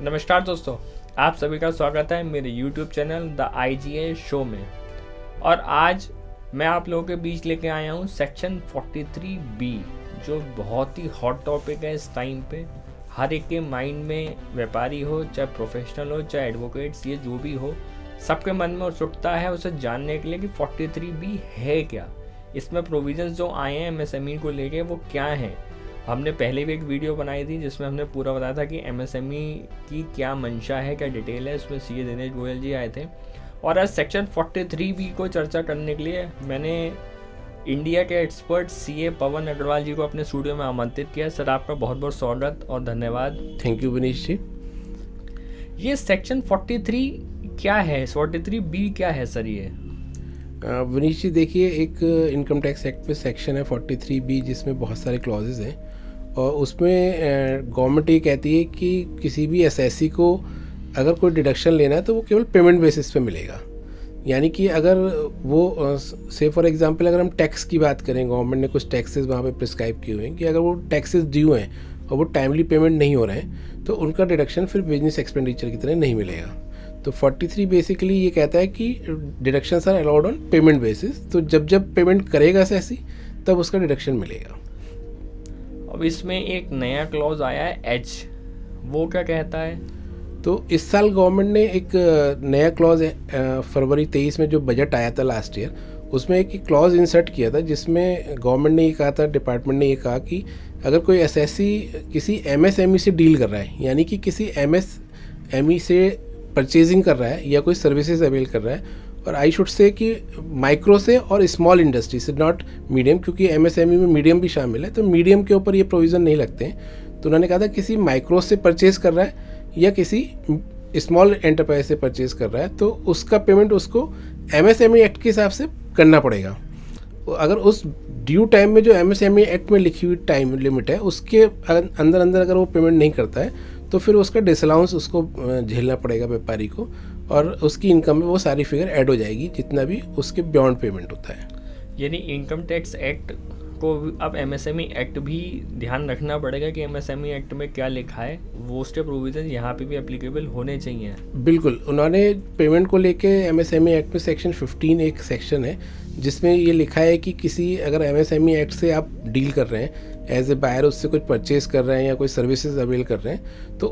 नमस्कार दोस्तों, आप सभी का स्वागत है मेरे YouTube channel the IGA show में। और आज मैं आप लोगों के बीच लेके आया हूँ सेक्शन 43B, जो बहुत ही हॉट टॉपिक है इस टाइम पे। हर एक के माइंड में, व्यापारी हो चाहे प्रोफेशनल हो चाहे एडवोकेट्स, ये जो भी हो, सबके मन में उत्सुकता है उसे जानने के लिए कि 43B है क्या, इसमें प्रोविजंस जो आए हैं MSME को लेके वो क्या हैं। हमने पहले भी एक वीडियो बनाई थी जिसमें हमने पूरा बताया था कि MSME की क्या मंशा है, क्या डिटेल है। उसमें CA दिनेश गोयल जी आए थे और आज सेक्शन 43B को चर्चा करने के लिए मैंने इंडिया के एक्सपर्ट CA पवन अग्रवाल जी को अपने स्टूडियो में आमंत्रित किया। सर, आपका बहुत बहुत स्वागत और धन्यवाद। थैंक यू विनीश जी। ये सेक्शन 43 क्या है, 43B क्या है सर? ये विनीश जी देखिए, एक इनकम टैक्स एक्ट पे सेक्शन है 43B जिसमें बहुत सारे क्लॉजेज हैं और उसमें गवर्नमेंट ये कहती है कि किसी भी एसएससी को अगर कोई डिडक्शन लेना है तो वो केवल पेमेंट बेसिस पे मिलेगा। यानी कि अगर वो से फॉर एग्जांपल अगर हम टैक्स की बात करें, गवर्नमेंट ने कुछ टैक्सेस वहाँ पे प्रिस्क्राइब किए हुए हैं कि अगर वो टैक्सेस ड्यू हैं और वो टाइमली पेमेंट नहीं हो रहे हैं तो उनका डिडक्शन फिर बिजनेस एक्सपेंडिचर की तरह नहीं मिलेगा। तो 43 बेसिकली ये कहता है कि deductions are allowed on payment basis. तो जब पेमेंट करेगा एसएससी तब उसका डिडक्शन मिलेगा। अब इसमें एक नया क्लॉज आया है H, वो क्या कहता है? तो इस साल गवर्नमेंट ने एक नया क्लॉज फरवरी 23 में जो बजट आया था लास्ट ईयर, उसमें एक क्लॉज इंसर्ट किया था जिसमें गवर्नमेंट ने ये कहा था, डिपार्टमेंट ने ये कहा कि अगर कोई एसएससी किसी MSME से डील कर रहा है, यानी कि किसी MSME से परचेजिंग कर रहा है या कोई सर्विसेज अवेल कर रहा है, और आई शुड से कि माइक्रो से और स्मॉल इंडस्ट्री से, नॉट मीडियम, क्योंकि MSME में मीडियम भी शामिल है, तो मीडियम के ऊपर ये प्रोविज़न नहीं लगते हैं। तो उन्होंने कहा था किसी माइक्रो से परचेज़ कर रहा है या किसी स्मॉल एंटरप्राइज से परचेज़ कर रहा है तो उसका पेमेंट उसको MSME एक्ट के हिसाब से करना पड़ेगा। अगर उस ड्यू टाइम में जो MSME एक्ट में लिखी हुई टाइम लिमिट है उसके अंदर अगर वो पेमेंट नहीं करता है तो फिर उसका डिसअलाउंस उसको झेलना पड़ेगा व्यापारी को, और उसकी इनकम में वो सारी फिगर ऐड हो जाएगी जितना भी उसके बियॉन्ड पेमेंट होता है। यानी इनकम टैक्स एक्ट को अब MSME एक्ट भी ध्यान रखना पड़ेगा कि MSME एक्ट में क्या लिखा है, वो उसके प्रोविजन यहाँ पे भी एप्लीकेबल होने चाहिए। बिल्कुल, उन्होंने पेमेंट को लेके MSME एक्ट में सेक्शन 15 एक सेक्शन है जिसमें ये लिखा है कि किसी अगर MSME एक्ट से आप डील कर रहे हैं एज ए बायर, उससे कुछ परचेज़ कर रहे हैं या कोई सर्विसेज अवेल कर रहे हैं तो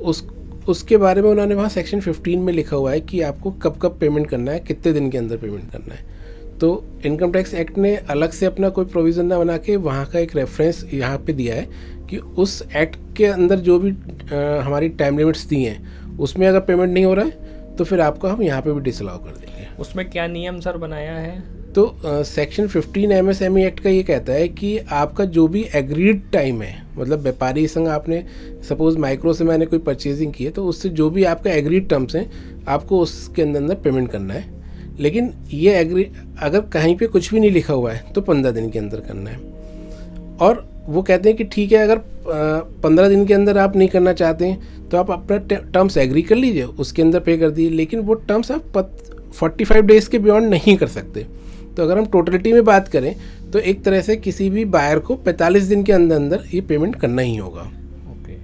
उसके बारे में उन्होंने वहाँ सेक्शन 15 में लिखा हुआ है कि आपको कब पेमेंट करना है, कितने दिन के अंदर पेमेंट करना है। तो इनकम टैक्स एक्ट ने अलग से अपना कोई प्रोविज़न ना बना के वहाँ का एक रेफरेंस यहाँ पे दिया है कि उस एक्ट के अंदर जो भी हमारी टाइम लिमिट्स दी हैं उसमें अगर पेमेंट नहीं हो रहा है तो फिर आपको हम यहाँ पे भी डिसअलाउ कर देंगे। उसमें क्या नियम सर बनाया है? तो सेक्शन 15 MSME एक्ट का ये कहता है कि आपका जो भी एग्रीड टाइम है, मतलब व्यापारी संग आपने सपोज माइक्रो से मैंने कोई परचेजिंग की है तो उससे जो भी आपका एग्रीड टर्म्स हैं आपको उसके अंदर पेमेंट करना है। लेकिन ये अगर कहीं पे कुछ भी नहीं लिखा हुआ है तो 15 दिन के अंदर करना है। और वो कहते हैं कि ठीक है, अगर 15 दिन के अंदर आप नहीं करना चाहते हैं तो आप अपना टर्म्स एग्री कर लीजिए, उसके अंदर पे कर दीजिए, लेकिन वो टर्म्स आप 45 डेज़ के बियॉन्ड नहीं कर सकते। तो अगर हम टोटलिटी में बात करें तो एक तरह से किसी भी बायर को 45 दिन के अंदर ये पेमेंट करना ही होगा। ओके,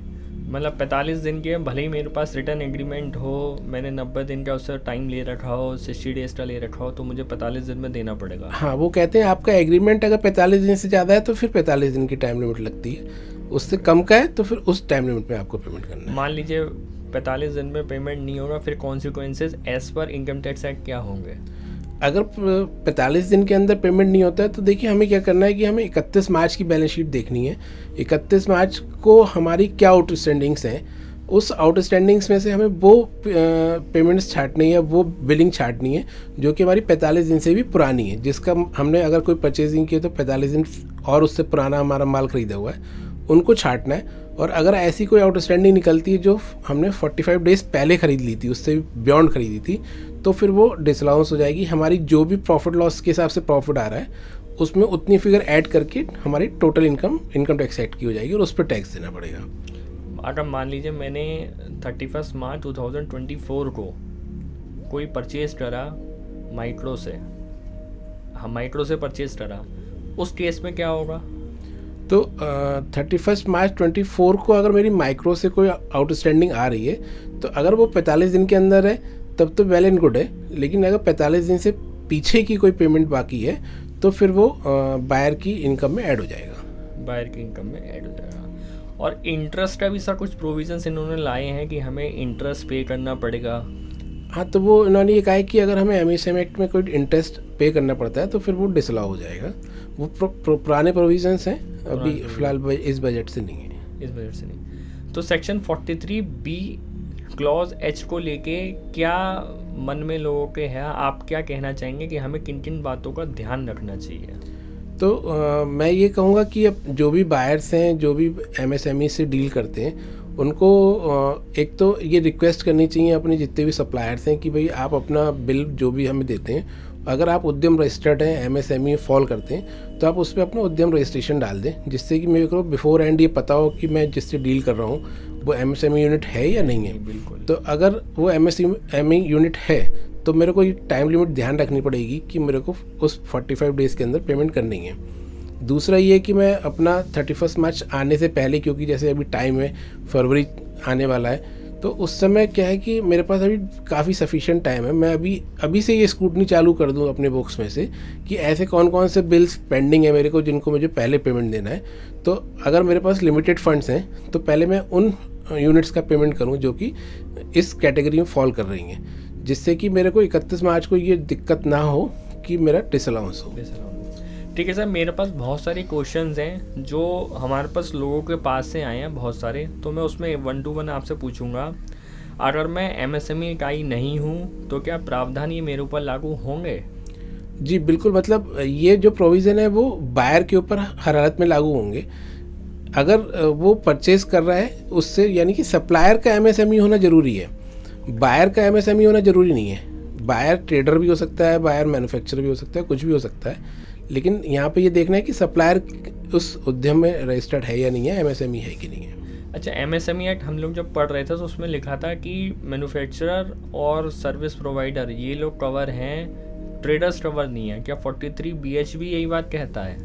मतलब 45 दिन के, भले ही मेरे पास रिटर्न एग्रीमेंट हो, मैंने 90 दिन का उससे टाइम ले रखा हो, 60 डेज का ले रखा हो, तो मुझे 45 दिन में देना पड़ेगा। हाँ, वो कहते हैं आपका एग्रीमेंट अगर 45 दिन से ज़्यादा है तो फिर 45 दिन की टाइम लिमिट लगती है, उससे कम का है तो फिर उस टाइम लिमिट में आपको पेमेंट करना है। मान लीजिए 45 दिन में पेमेंट नहीं होगा, फिर consequences as per income tax act क्या होंगे? अगर 45 दिन के अंदर पेमेंट नहीं होता है तो देखिए हमें क्या करना है कि हमें 31 मार्च की बैलेंस शीट देखनी है। 31 मार्च को हमारी क्या आउटस्टैंडिंग्स हैं, उस आउटस्टैंडिंग्स में से हमें वो पेमेंट्स छांटनी है, वो बिलिंग छांटनी है जो कि हमारी 45 दिन से भी पुरानी है, जिसका हमने अगर कोई परचेजिंग की है तो 45 दिन और उससे पुराना हमारा माल ख़रीदा हुआ है, उनको छांटना है। और अगर ऐसी कोई आउटस्टैंडिंग निकलती है जो हमने 45 डेज़ पहले ख़रीद ली थी, उससे बियॉन्ड ख़रीदी थी, तो फिर वो डिसअलाउंस हो जाएगी। हमारी जो भी प्रॉफिट लॉस के हिसाब से प्रॉफिट आ रहा है उसमें उतनी फिगर ऐड करके हमारी टोटल इनकम टैक्स ऐड की हो जाएगी और उस पर टैक्स देना पड़ेगा। अगर मान लीजिए मैंने 31 मार्च 2024 को कोई परचेज करा माइक्रो से, हाँ माइक्रो से परचेज करा, उस केस में क्या होगा? तो 31 मार्च 24 को अगर मेरी माइक्रो से कोई आउटस्टैंडिंग आ रही है तो अगर वो 45 दिन के अंदर है तब तो वेल एंड गुड है, लेकिन अगर 45 दिन से पीछे की कोई पेमेंट बाकी है तो फिर वो बायर की इनकम में ऐड हो जाएगा। बायर की इनकम में ऐड हो जाएगा। और इंटरेस्ट का भी सर कुछ प्रोविजंस इन्होंने लाए हैं कि हमें इंटरेस्ट पे करना पड़ेगा। हाँ, तो वो इन्होंने ये कहा है कि अगर हमें MSME एक्ट में कोई इंटरेस्ट पे करना पड़ता है तो फिर वो डिसअलाउ हो जाएगा। वो पुराने प्रोविजंस हैं, अभी फ़िलहाल इस बजट से नहीं है। इस बजट से नहीं। तो सेक्शन 43B क्लॉज H को लेके क्या मन में लोगों के है, आप क्या कहना चाहेंगे कि हमें किन किन बातों का ध्यान रखना चाहिए? तो मैं ये कहूँगा कि अब जो भी बायर्स हैं, जो भी MSME से डील करते हैं, उनको एक तो ये रिक्वेस्ट करनी चाहिए अपने जितने भी सप्लायर्स हैं कि भाई आप अपना बिल जो भी हमें देते हैं, अगर आप उद्यम रजिस्टर्ड हैं, MSME फॉल करते हैं, तो आप उस पर अपना उद्यम रजिस्ट्रेशन डाल दें, जिससे कि मेरे को बिफोर एंड ये पता हो कि मैं जिससे डील कर रहा हूँ वो MSME यूनिट है या नहीं है। बिल्कुल। तो अगर वो MSME यूनिट है तो मेरे को ये टाइम लिमिट ध्यान रखनी पड़ेगी कि मेरे को उस 45 डेज़ के अंदर पेमेंट करनी है। दूसरा ये कि मैं अपना 31 मार्च आने से पहले, क्योंकि जैसे अभी टाइम है, फरवरी आने वाला है, तो उस समय क्या है कि मेरे पास अभी काफ़ी सफिशिएंट टाइम है। मैं अभी से ये स्क्रूटनी चालू कर दूँ अपने बुक्स में से कि ऐसे कौन कौन से बिल्स पेंडिंग है मेरे को जिनको मुझे पहले पेमेंट देना है। तो अगर मेरे पास लिमिटेड फंड्स हैं तो पहले मैं उन यूनिट्स का पेमेंट करूँ जो कि इस कैटेगरी में फॉल कर रही हैं, जिससे कि मेरे को 31 मार्च को ये दिक्कत ना हो कि मेरा डिसअलाउंस हो। ठीक है सर, मेरे पास बहुत सारे क्वेश्चंस हैं जो हमारे पास लोगों के पास से आए हैं बहुत सारे, तो मैं उसमें 1 to 1 आपसे पूछूंगा। अगर मैं MSME इकाई नहीं हूँ तो क्या प्रावधान ये मेरे ऊपर लागू होंगे? जी बिल्कुल, मतलब ये जो प्रोविज़न है वो बायर के ऊपर हर हालत में लागू होंगे। अगर वो परचेज़ कर रहा है उससे, यानी कि सप्लायर का MSME होना ज़रूरी है, बायर का MSME होना ज़रूरी नहीं है। बायर ट्रेडर भी हो सकता है, बायर मैन्युफैक्चरर भी हो सकता है, कुछ भी हो सकता है, लेकिन यहाँ पे ये देखना है कि सप्लायर उस उद्यम में रजिस्टर्ड है या नहीं है, MSME है कि नहीं है। अच्छा, MSME एक्ट हम लोग जब पढ़ रहे थे तो उसमें लिखा था कि मैन्युफैक्चरर और सर्विस प्रोवाइडर ये लोग कवर हैं, ट्रेडर्स कवर नहीं है। क्या 43BH भी यही बात कहता है?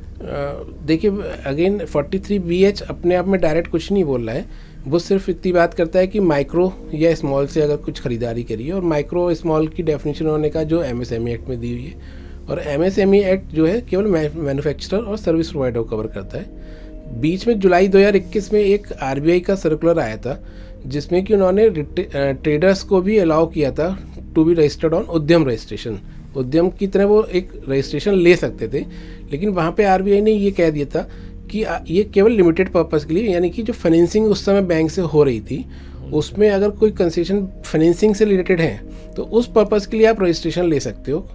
देखिए अगेन 43BH अपने आप में डायरेक्ट कुछ नहीं बोल रहा है, वो सिर्फ इतनी बात करता है कि माइक्रो या स्मॉल से अगर कुछ खरीदारी करिए, और माइक्रो स्मॉल की डेफिनेशन होने का जो MSME एक्ट में दी हुई है, और MSME एक्ट जो है केवल मैन्युफैक्चरर और सर्विस प्रोवाइडर को कवर करता है। बीच में जुलाई 2021 में एक RBI का सर्कुलर आया था जिसमें कि उन्होंने ट्रेडर्स को भी अलाउ किया था टू बी रजिस्टर्ड ऑन उद्यम रजिस्ट्रेशन। उद्यम की तरह वो एक रजिस्ट्रेशन ले सकते थे, लेकिन वहाँ पे RBI ने ये कह दिया था कि ये केवल लिमिटेड पर्पस के लिए, यानी कि जो फाइनेंसिंग उस समय बैंक से हो रही थी उसमें अगर कोई कंसेशन फाइनेंसिंग से रिलेटेड है तो उस पर्पस के लिए आप रजिस्ट्रेशन ले सकते हो,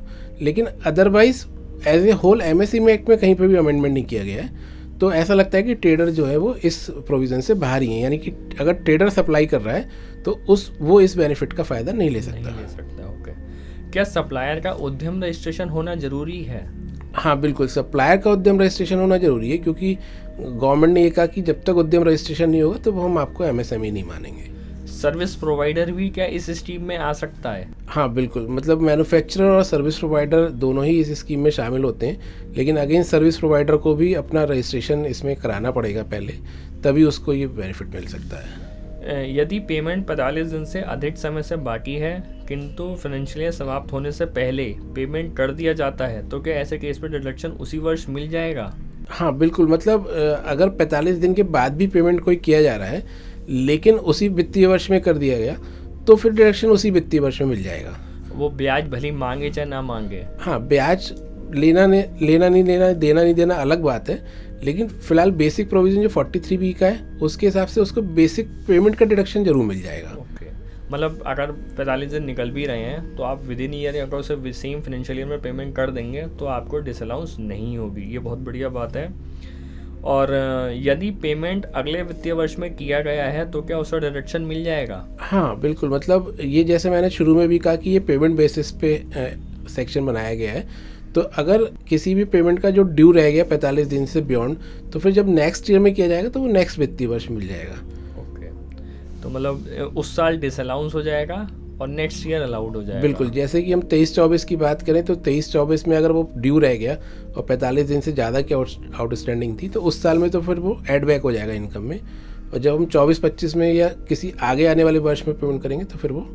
लेकिन otherwise as a whole MSME act में कहीं पर भी अमेंडमेंट नहीं किया गया है। तो ऐसा लगता है कि ट्रेडर जो है वो इस प्रोविज़न से बाहर ही है, यानी कि अगर ट्रेडर सप्लाई कर रहा है तो वो इस बेनिफिट का फ़ायदा नहीं ले सकता। ओके। क्या सप्लायर का उद्यम रजिस्ट्रेशन होना ज़रूरी है? हाँ बिल्कुल, सप्लायर का उद्यम रजिस्ट्रेशन होना ज़रूरी है, क्योंकि गवर्नमेंट ने ये कहा कि जब तक उद्यम रजिस्ट्रेशन नहीं होगा तो वो हम आपको MSME नहीं मानेंगे। सर्विस प्रोवाइडर भी क्या इस स्कीम में आ सकता है? हाँ बिल्कुल, मतलब मैन्युफैक्चरर और सर्विस प्रोवाइडर दोनों ही इस स्कीम में शामिल होते हैं, लेकिन अगेन सर्विस प्रोवाइडर को भी अपना रजिस्ट्रेशन इसमें कराना पड़ेगा पहले, तभी उसको ये बेनिफिट मिल सकता है। यदि पेमेंट 45 दिन से अधिक समय से बाकी है किंतु फाइनेंशियल ईयर समाप्त होने से पहले पेमेंट कर दिया जाता है तो क्या ऐसे केस में डिडक्शन उसी वर्ष मिल जाएगा? हाँ बिल्कुल, मतलब अगर 45 दिन के बाद भी पेमेंट कोई किया जा रहा है लेकिन उसी वित्तीय वर्ष में कर दिया गया तो फिर डिडक्शन उसी वित्तीय वर्ष में मिल जाएगा। वो ब्याज भले मांगे चाहे ना मांगे। हाँ, ब्याज लेना नहीं लेना, देना नहीं देना अलग बात है, लेकिन फिलहाल बेसिक प्रोविज़न जो 43B का है उसके हिसाब से उसको बेसिक पेमेंट का डिडक्शन जरूर मिल जाएगा। ओके, मतलब अगर 45 दिन निकल भी रहे हैं तो आप विद इन ईयर अगर उसे सेम फाइनेंशियल ईयर में पेमेंट कर देंगे तो आपको डिसअलाउंस नहीं होगी, ये बहुत बढ़िया बात है। और यदि पेमेंट अगले वित्तीय वर्ष में किया गया है तो क्या उसका डिडक्शन मिल जाएगा? हाँ बिल्कुल, मतलब ये जैसे मैंने शुरू में भी कहा कि ये पेमेंट बेसिस पे सेक्शन बनाया गया है, तो अगर किसी भी पेमेंट का जो ड्यू रह गया 45 दिन से बियॉन्ड, तो फिर जब नेक्स्ट ईयर में किया जाएगा तो वो नेक्स्ट वित्तीय वर्ष मिल जाएगा। ओके, तो मतलब उस साल डिसअलाउंस हो जाएगा और नेक्स्ट ईयर अलाउड हो जाएगा। बिल्कुल, जैसे कि हम 23-24 की बात करें तो 23-24 में अगर वो ड्यू रह गया और 45 दिन से ज़्यादा की आउटस्टैंडिंग थी तो उस साल में तो फिर वो ऐड बैक हो जाएगा इनकम में। और जब हम 24-25 में या किसी आगे आने वाले वर्ष में पेमेंट करेंगे तो फिर वो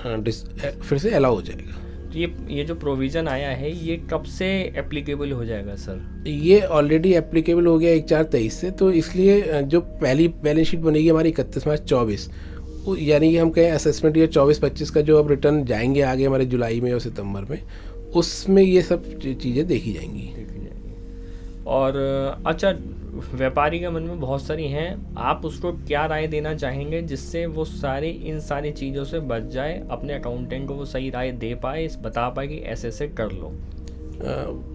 फिर से अलाउ हो जाएगा। तो ये जो प्रोविज़न आया है ये कब से एप्लीकेबल हो जाएगा सर? ये ऑलरेडी एप्लीकेबल हो गया 1/4/23 से, तो इसलिए जो पहली बैलेंस शीट बनेगी हमारी 31 मार्च 24, यानी कि हम कहें असेसमेंट ईयर 24-25 का जो अब रिटर्न जाएंगे आगे हमारे जुलाई में और सितंबर में, उसमें ये सब चीज़ें देखी जाएंगी। और अच्छा, व्यापारी के मन में बहुत सारी हैं, आप उसको क्या राय देना चाहेंगे जिससे वो इन सारी चीज़ों से बच जाए, अपने अकाउंटेंट को वो सही राय दे पाए, बता पाए कि ऐसे कर लो?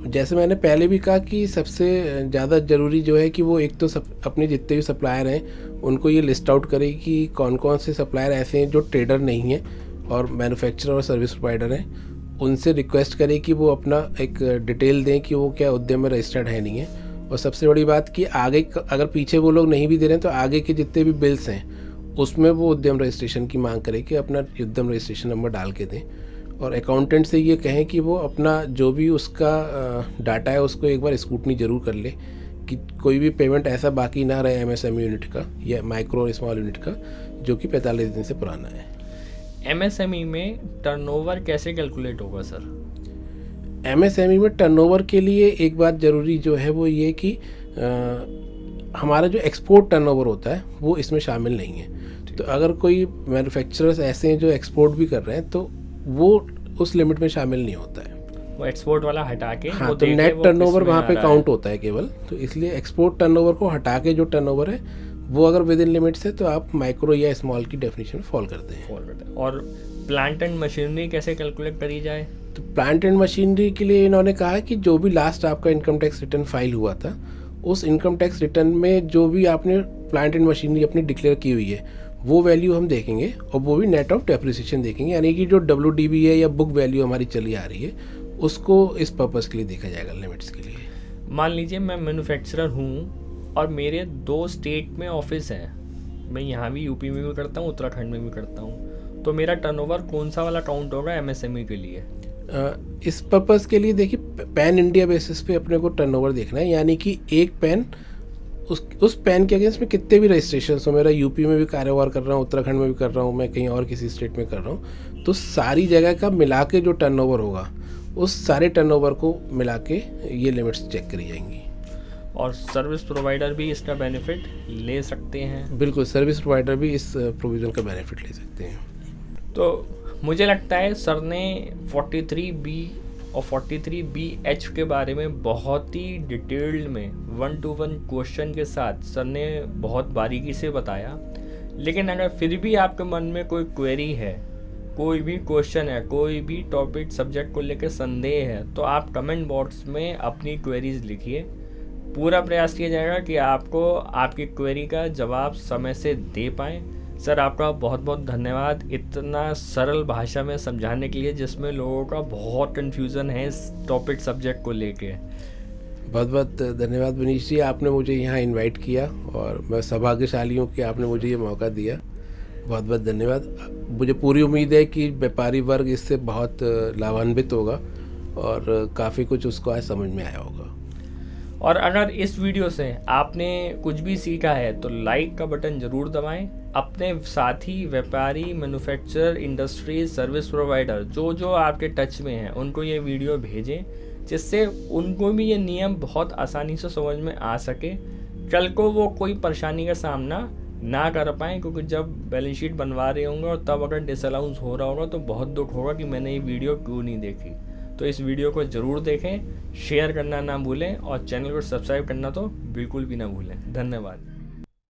जैसे मैंने पहले भी कहा कि सबसे ज़्यादा ज़रूरी जो है कि वो एक तो अपने जितने भी सप्लायर हैं उनको ये लिस्ट आउट करे कि कौन कौन से सप्लायर ऐसे हैं जो ट्रेडर नहीं हैं और मैन्युफैक्चरर और सर्विस प्रोवाइडर हैं। उनसे रिक्वेस्ट करें कि वो अपना एक डिटेल दें कि वो क्या उद्यम में रजिस्टर्ड है नहीं है। और सबसे बड़ी बात कि आगे अगर पीछे वो लोग नहीं भी दे रहे हैं तो आगे के जितने भी बिल्स हैं उसमें वो उद्यम रजिस्ट्रेशन की मांग करें कि अपना उद्यम रजिस्ट्रेशन नंबर डाल के दें। और अकाउंटेंट से ये कहें कि वो अपना जो भी उसका डाटा है उसको एक बार स्क्रूटनी ज़रूर कर ले कि कोई भी पेमेंट ऐसा बाकी ना रहे MSME यूनिट का या माइक्रो और स्मॉल यूनिट का जो कि 45 दिन से पुराना है। MSME में टर्नओवर कैसे कैलकुलेट होगा सर? MSME में टर्नओवर के लिए एक बात ज़रूरी जो है वो ये कि हमारा जो एक्सपोर्ट टर्नओवर होता है वो इसमें शामिल नहीं है। तो अगर कोई मैन्युफैक्चरर्स ऐसे हैं जो एक्सपोर्ट भी कर रहे हैं तो वो उस लिमिट में शामिल नहीं होता है। वो एक्सपोर्ट वाला हटा के हाँ, तो नेट टर्नओवर वहाँ पे काउंट होता है केवल। तो इसलिए एक्सपोर्ट टर्नओवर को हटा के जो टर्नओवर है वो अगर विद इन लिमिट्स है तो आप माइक्रो या स्मॉल की डेफिनेशन फॉल करते हैं। और प्लांट एंड मशीनरी कैसे कैलकुलेट करी जाए? तो प्लांट एंड मशीनरी के लिए इन्होंने कहा है कि जो भी लास्ट आपका इनकम टैक्स रिटर्न फाइल हुआ था उस इनकम टैक्स रिटर्न में जो भी आपने प्लांट एंड मशीनरी अपनी डिक्लेयर की हुई है वो वैल्यू हम देखेंगे और वो भी नेट ऑफ डेप्रिसिएशन देखेंगे, यानी कि जो WDV है या बुक वैल्यू हमारी चली आ रही है उसको इस पर्पज़ के लिए देखा जाएगा, लिमिट्स के लिए। मान लीजिए मैं मैन्युफैक्चरर हूँ और मेरे 2 स्टेट में ऑफिस हैं, मैं यहाँ भी यूपी में भी करता हूँ, उत्तराखंड में भी करता हूँ, तो मेरा टर्नओवर कौन सा वाला काउंट होगा MSME के लिए? इस पर्पज़ के लिए देखिए पैन इंडिया बेसिस पे अपने को टर्नओवर देखना है, यानी कि एक पैन उस पैन के अगेंस्ट में कितने भी रजिस्ट्रेशन हो, मेरा यूपी में भी कारोबार कर रहा हूँ, उत्तराखंड में भी कर रहा हूँ, मैं कहीं और किसी स्टेट में कर रहा हूँ, तो सारी जगह का मिला के जो टर्नओवर होगा उस सारे टर्नओवर को मिला के ये लिमिट्स चेक करी जाएंगी। और सर्विस प्रोवाइडर भी इसका बेनिफिट ले सकते हैं? बिल्कुल, सर्विस प्रोवाइडर भी इस प्रोविज़न का बेनिफिट ले सकते हैं। तो मुझे लगता है सर ने 43B और 43BH के बारे में बहुत ही डिटेल्ड में 1-to-1 क्वेश्चन के साथ सर ने बहुत बारीकी से बताया। लेकिन अगर फिर भी आपके मन में कोई क्वेरी है, कोई भी क्वेश्चन है, कोई भी टॉपिक सब्जेक्ट को लेकर संदेह है, तो आप कमेंट बॉक्स में अपनी क्वेरीज लिखिए। पूरा प्रयास किया जाएगा कि आपको आपकी क्वेरी का जवाब समय से दे पाएँ। सर आपका बहुत बहुत धन्यवाद इतना सरल भाषा में समझाने के लिए, जिसमें लोगों का बहुत कन्फ्यूज़न है इस टॉपिक सब्जेक्ट को लेके। बहुत बहुत धन्यवाद मनीष जी, आपने मुझे यहाँ इनवाइट किया और मैं सौभाग्यशाली हूँ कि आपने मुझे ये मौका दिया। बहुत बहुत धन्यवाद। मुझे पूरी उम्मीद है कि व्यापारी वर्ग इससे बहुत लाभान्वित होगा और काफ़ी कुछ उसको आज समझ में आया होगा। और अगर इस वीडियो से आपने कुछ भी सीखा है तो लाइक का बटन ज़रूर दबाएं। अपने साथी व्यापारी, मैन्युफैक्चरर, इंडस्ट्री, सर्विस प्रोवाइडर जो आपके टच में हैं उनको ये वीडियो भेजें, जिससे उनको भी ये नियम बहुत आसानी से समझ में आ सके, कल को वो कोई परेशानी का सामना ना कर पाएँ। क्योंकि जब बैलेंस शीट बनवा रहे होंगे और तब अगर डिसअलाउंस हो रहा होगा तो बहुत दुख होगा कि मैंने ये वीडियो क्यों नहीं देखी। तो इस वीडियो को ज़रूर देखें, शेयर करना ना भूलें और चैनल को सब्सक्राइब करना तो बिल्कुल भी ना भूलें। धन्यवाद।